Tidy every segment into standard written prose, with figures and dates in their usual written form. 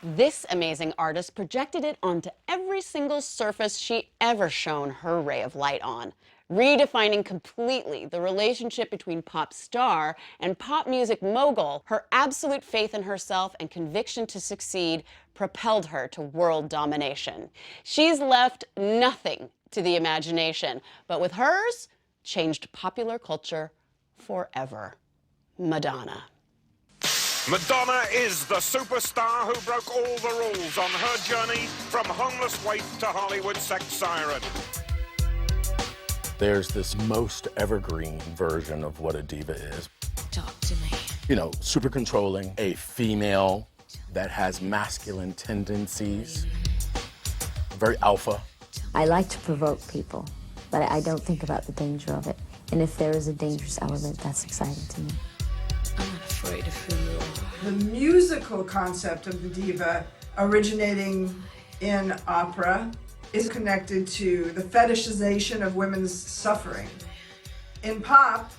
This amazing artist projected it onto every single surface she ever shone her ray of light on, redefining completely the relationship between pop star and pop music mogul. Her absolute faith in herself and conviction to succeed propelled her to world domination. She's left nothing to the imagination, but with hers, changed popular culture forever. Madonna. Madonna is the superstar who broke all the rules on her journey from homeless waif to Hollywood sex siren. There's this most evergreen version of what a diva is. Talk to me. You know, super controlling, a female that has masculine tendencies, very alpha. I like to provoke people, but I don't think about the danger of it. And if there is a dangerous element, that's exciting to me. I'm not afraid of who you are. The musical concept of the diva, originating in opera, is connected to the fetishization of women's suffering. In pop,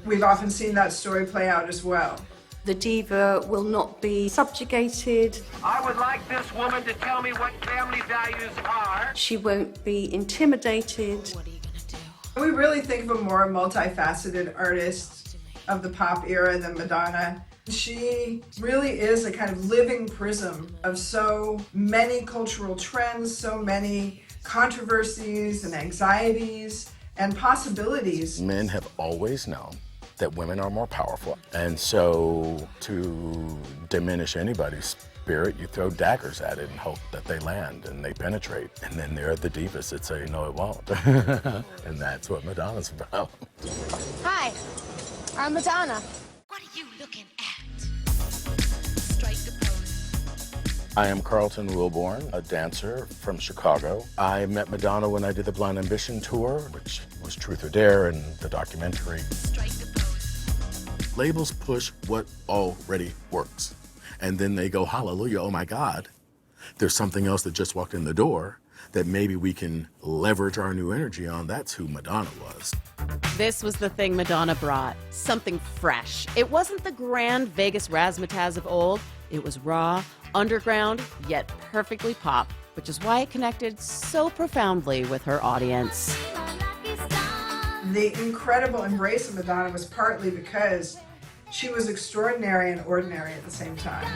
we've often seen that story play out as well. The diva will not be subjugated. I would like this woman to tell me what family values are. She won't be intimidated. What are you gonna do? We really think of a more multifaceted artist of the pop era than Madonna. She really is a kind of living prism of so many cultural trends, so many controversies and anxieties and possibilities. Men have always known that women are more powerful. And so to diminish anybody's spirit, you throw daggers at it and hope that they land and they penetrate. And then there are the divas that say, no, it won't. And that's what Madonna's about. Hi, I'm Madonna. What are you looking at? Strike the pose. I am Carlton Wilborn, a dancer from Chicago. I met Madonna when I did the Blind Ambition tour, which was Truth or Dare and the documentary. Strike the pose. Labels push what already works. And then they go, hallelujah, oh my God, there's something else that just walked in the door that maybe we can leverage our new energy on. That's who Madonna was. This was the thing Madonna brought, something fresh. It wasn't the grand Vegas razzmatazz of old. It was raw, underground, yet perfectly pop, which is why it connected so profoundly with her audience. The incredible embrace of Madonna was partly because she was extraordinary and ordinary at the same time.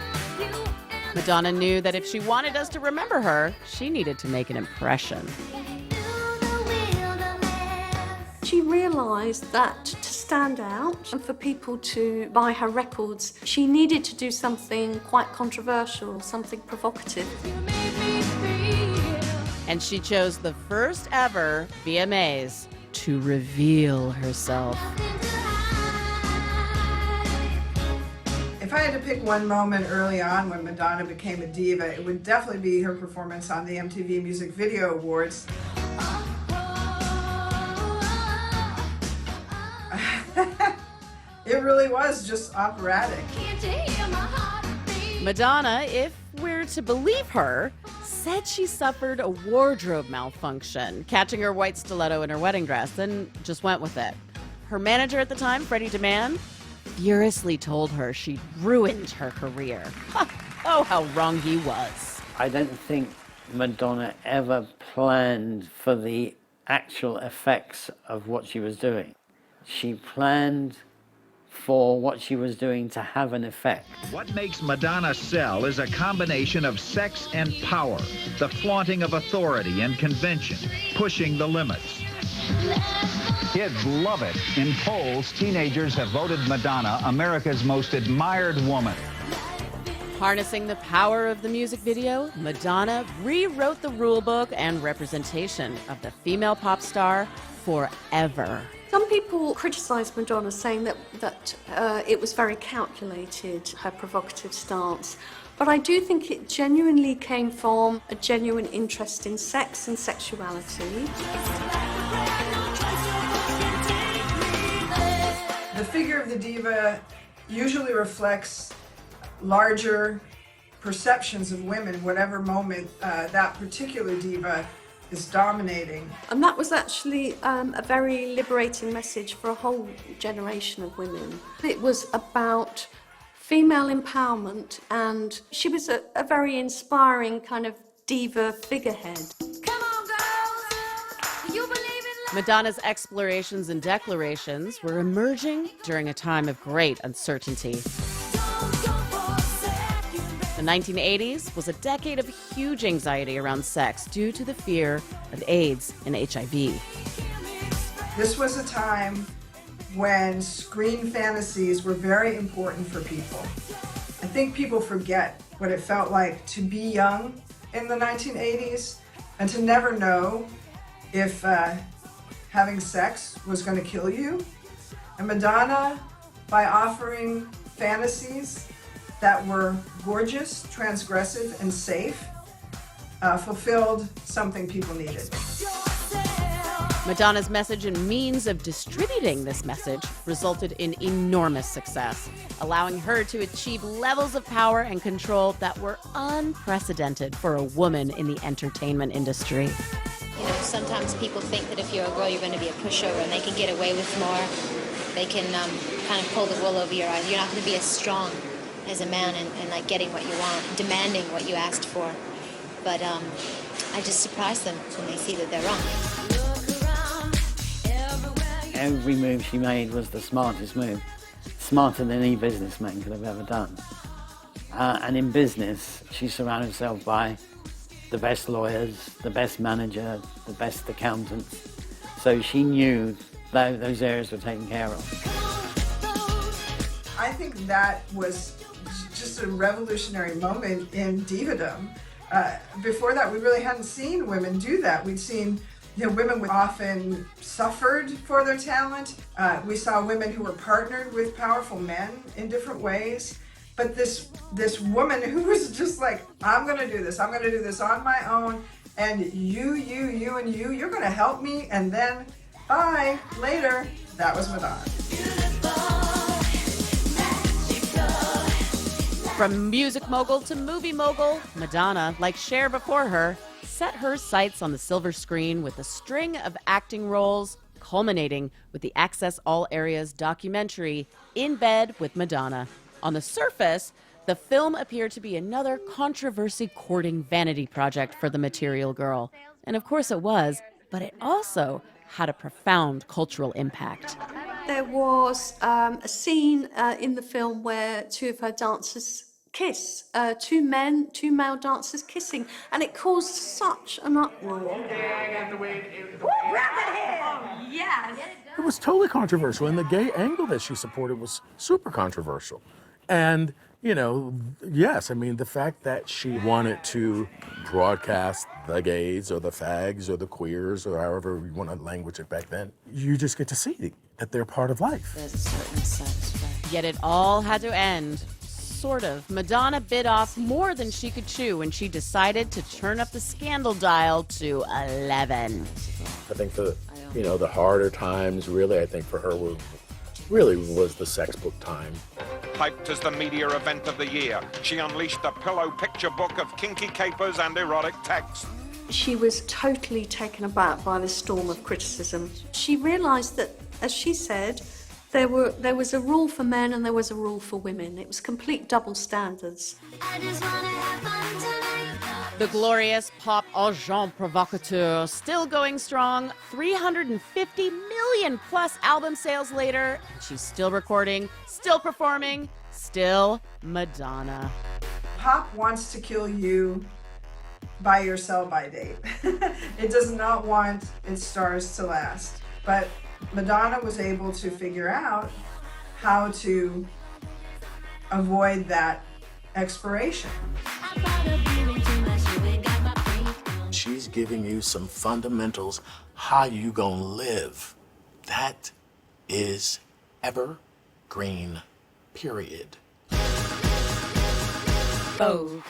Madonna knew that if she wanted us to remember her, she needed to make an impression. She realised that to stand out and for people to buy her records, she needed to do something quite controversial, something provocative. And she chose the first ever VMAs to reveal herself. If I had to pick one moment early on when Madonna became a diva, it would definitely be her performance on the MTV Music Video Awards. It really was just operatic. Madonna, if we're to believe her, said she suffered a wardrobe malfunction, catching her white stiletto in her wedding dress, and just went with it. Her manager at the time, Freddie DeMann, furiously told her she'd ruined her career. Oh, how wrong he was. I don't think Madonna ever planned for the actual effects of what she was doing. She planned for what she was doing to have an effect. What makes Madonna sell is a combination of sex and power, the flaunting of authority and convention, pushing the limits. Kids love it. In polls, teenagers have voted Madonna America's most admired woman. Harnessing the power of the music video, Madonna rewrote the rule book and representation of the female pop star forever. Some people criticised Madonna, saying that it was very calculated, her provocative stance. But I do think it genuinely came from a genuine interest in sex and sexuality. The figure of the diva usually reflects larger perceptions of women, whatever moment that particular diva is dominating. And that was actually a very liberating message for a whole generation of women. It was about female empowerment, and she was a very inspiring kind of diva figurehead. Come on, girls. You believe in love? Madonna's explorations and declarations were emerging during a time of great uncertainty. The 1980s was a decade of huge anxiety around sex due to the fear of AIDS and HIV. This was a time when screen fantasies were very important for people. I think people forget what it felt like to be young in the 1980s and to never know if having sex was going to kill you. And Madonna, by offering fantasies that were gorgeous, transgressive, and safe, fulfilled something people needed. Madonna's message and means of distributing this message resulted in enormous success, allowing her to achieve levels of power and control that were unprecedented for a woman in the entertainment industry. You know, sometimes people think that if you're a girl, you're going to be a pushover and they can get away with more. They can kind of pull the wool over your eyes. You're not going to be as strong as a man and like getting what you want, demanding what you asked for. But I just surprise them when they see that they're wrong. Every move she made was the smartest move, smarter than any businessman could have ever done. And in business, she surrounded herself by the best lawyers, the best manager, the best accountants. So she knew that those areas were taken care of. I think that was just a revolutionary moment in divadom. Before that, we really hadn't seen women do that. We'd seen women who often suffered for their talent. We saw women who were partnered with powerful men in different ways. But this woman who was just like, I'm going to do this. I'm going to do this on my own. And you're going to help me. And then, bye, later. That was Madonna. From music mogul to movie mogul, Madonna, like Cher before her, set her sights on the silver screen with a string of acting roles, culminating with the Access All Areas documentary, In Bed with Madonna. On the surface, the film appeared to be another controversy-courting vanity project for the material girl. And of course it was, but it also had a profound cultural impact. There was a scene in the film where two of her dancers kiss, two male dancers kissing, and it caused such an uproar. Yes. It was totally controversial, and the gay angle that she supported was super controversial. And, yes, I mean, the fact that she wanted to broadcast the gays or the fags or the queers or however you want to language it back then, you just get to see that they're part of life. There's a certain satisfaction. Yet it all had to end. Sort of. Madonna bit off more than she could chew when she decided to turn up the scandal dial to 11. I think the harder times, really, I think for her was the sex book time. Hyped as the media event of the year, she unleashed a pillow picture book of kinky capers and erotic texts. She was totally taken aback by the storm of criticism. She realised that, as she said, there was a rule for men and there was a rule for women. It was complete double standards. The glorious pop agent provocateur still going strong, 350 million plus album sales later, and she's still recording, still performing, still Madonna. Pop wants to kill you by your sell-by date. It does not want its stars to last. But Madonna was able to figure out how to avoid that expiration. She's giving you some fundamentals, how you gonna live. That is evergreen, period. Oh.